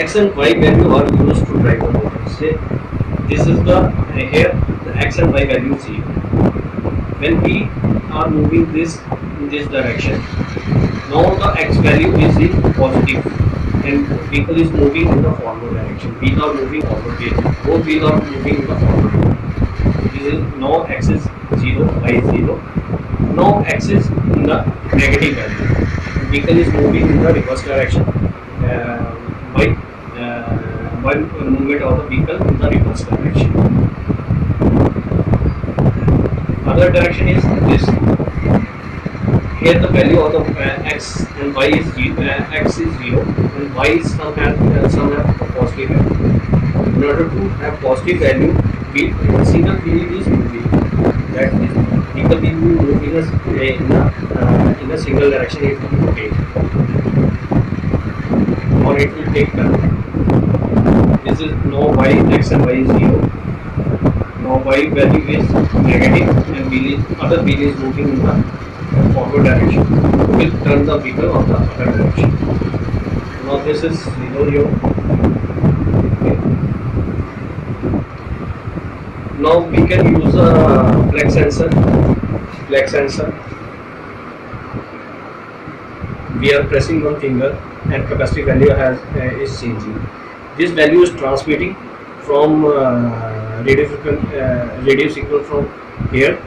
x and y value are used to drive the motor. Say this is the here the x and y value is 0. When we are moving this in this direction, now the x value is in positive and vehicle is moving in the forward direction. Wheels are moving forward. Both wheels are moving in the forward. This is now x is 0, y is 0. Now x is in the negative value. Vehicle is moving in the reverse direction by movement of the vehicle in the reverse direction. Other direction is this. Here the value of the x and y is 0, x is 0 and y is some have positive value. In order to have positive value, single wheel is moving. That is, vehicle will be moving in a single direction. It will rotate or it will take turn. This is now y, x and y is 0. Now y value is negative and other wheel is moving in the forward direction. Will turn the vehicle on the other direction. Now this is 0 here. Okay. Now we can use a flex sensor. We are pressing one finger and capacity value is changing. This value is transmitting from radio signal from here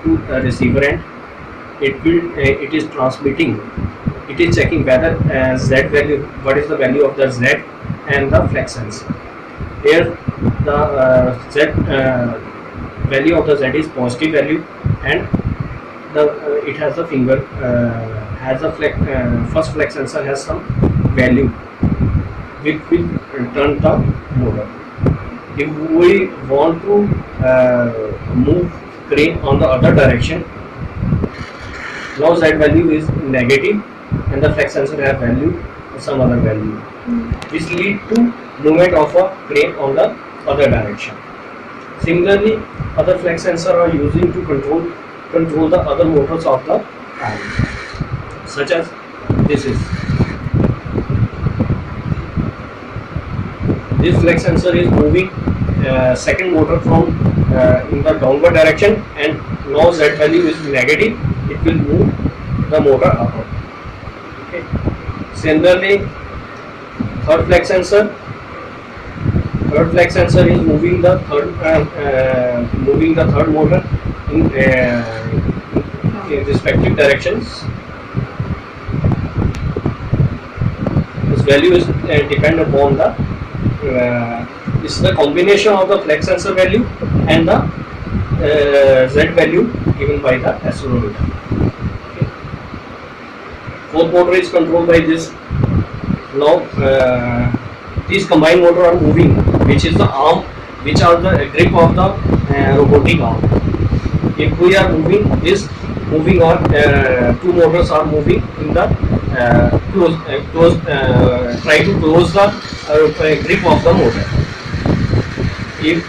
to receiver end. It is transmitting. It is checking whether z value, what is the value of the z and the flex sensor. Here the z value of the z is positive value and it has the finger has a first flex sensor has some value which will turn the motor. If we want to move crane on the other direction, now z value is negative and the flex sensor have value some other value, which lead to movement of a crane on the other direction. Similarly, other flex sensor are using to control the other motors of the arm, such as this flex sensor is moving second motor from in the downward direction, and now z value is negative. It will move the motor upward. Okay. Similarly, third flex sensor is moving the third motor in respective directions. This value is depend upon the is the combination of the flex sensor value and the z value given by the accelerometer. Okay. Fourth motor is controlled by this. Now these combined motor are moving, which is the arm, which are the grip of the robotic arm. If we are moving this, two motors are moving in the try to close the grip of the motor. If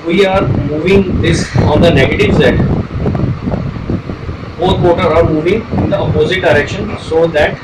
we are moving this on the negative z, both motor are moving in the opposite direction, so that